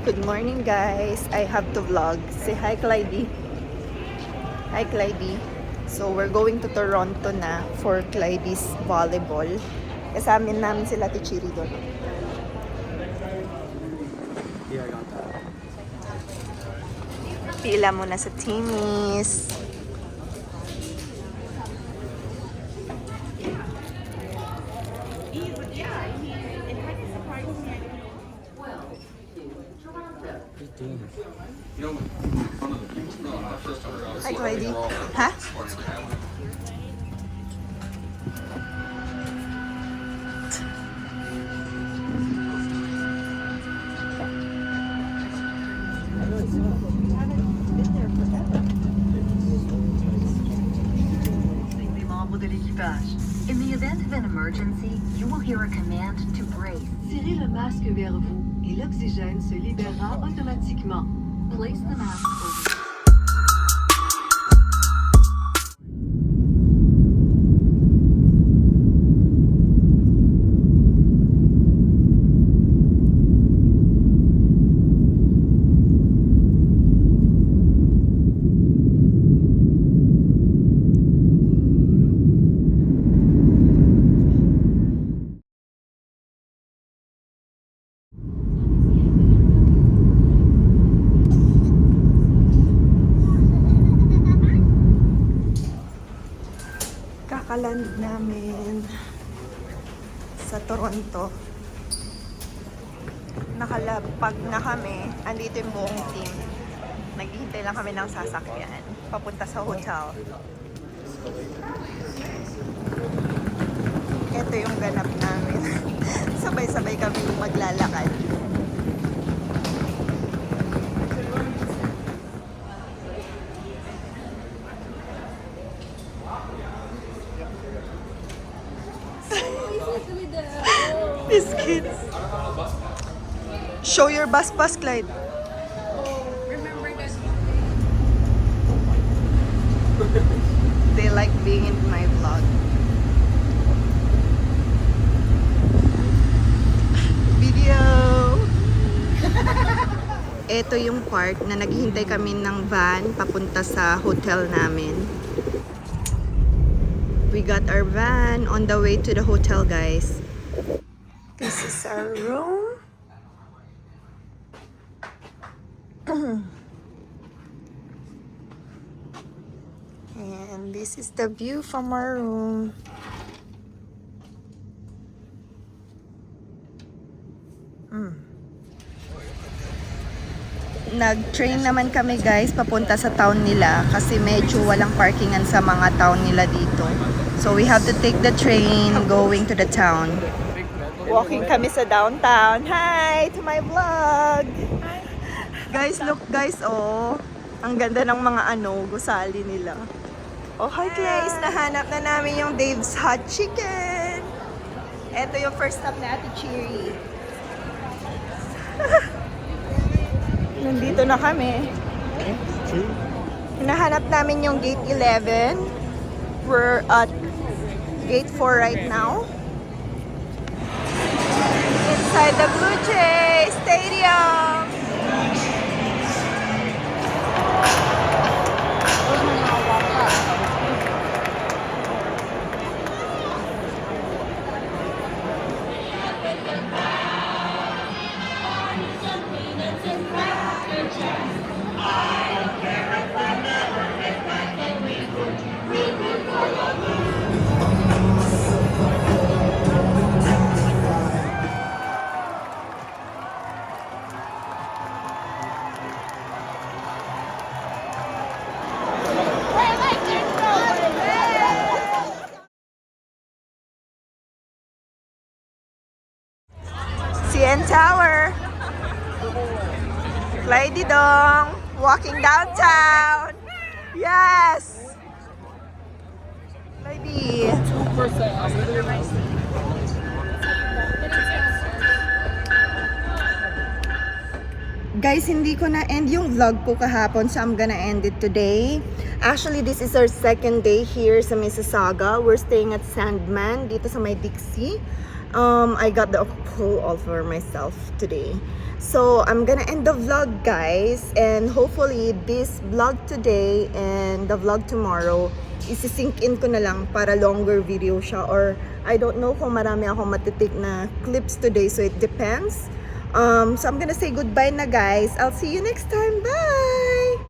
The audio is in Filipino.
Good morning guys. I have to vlog. Say hi Clyde. Hi Clyde. So we're going to Toronto na for Clyde's volleyball. Kasama namin sila Tichiri doon. Yeah, I got that. Pila muna sa Timmy's. Hi Clyde. Ha? Les membres de l'équipage. In the event of an emergency, you will hear a command to brace. Tirez le masque vers vous et l'oxygène se libérera automatiquement. Place the mask over. Kakaland namin sa Toronto. Nakalapag na kami. Andito yung buong team. Naghihintay lang kami ng sasakyan. Papunta sa hotel. Ito yung ganap namin. Sabay-sabay kami maglalakad. These kids. Show your bus pass, Clyde. They like being in my vlog. Video! Ito yung part na naghihintay kami ng van papunta sa hotel namin. We got our van on the way to the hotel, guys. This is our room. And this is the view from our room. Nag-train naman kami guys papunta sa town nila kasi medyo walang parkingan sa mga town nila dito. So we have to take the train going to the town. Walking kami sa downtown. Hi to my vlog. Guys, look guys, oh. Ang ganda ng mga gusali nila. Oh, hi guys, nahanap na namin yung Dave's Hot Chicken. Ito yung first stop na Ate Cheery. Nandito na kami. Hinahanap namin yung gate 11. We're at gate 4 right now. Inside the Blue Jays Stadium. CN Tower. Clyde Dong walking downtown. Yes. Clyde. Guys, hindi ko na-end yung vlog ko kahapon, so I'm gonna end it today. Actually, this is our second day here sa Mississauga. We're staying at Sandman, dito sa may Dixie. I got the cool all for myself today. So I'm gonna end the vlog, guys, and hopefully this vlog today and the vlog tomorrow isi-sync in ko na lang para longer video siya, or I don't know kung marami akong matitik na clips today, so it depends. So I'm gonna say goodbye na, guys. I'll see you next time. Bye!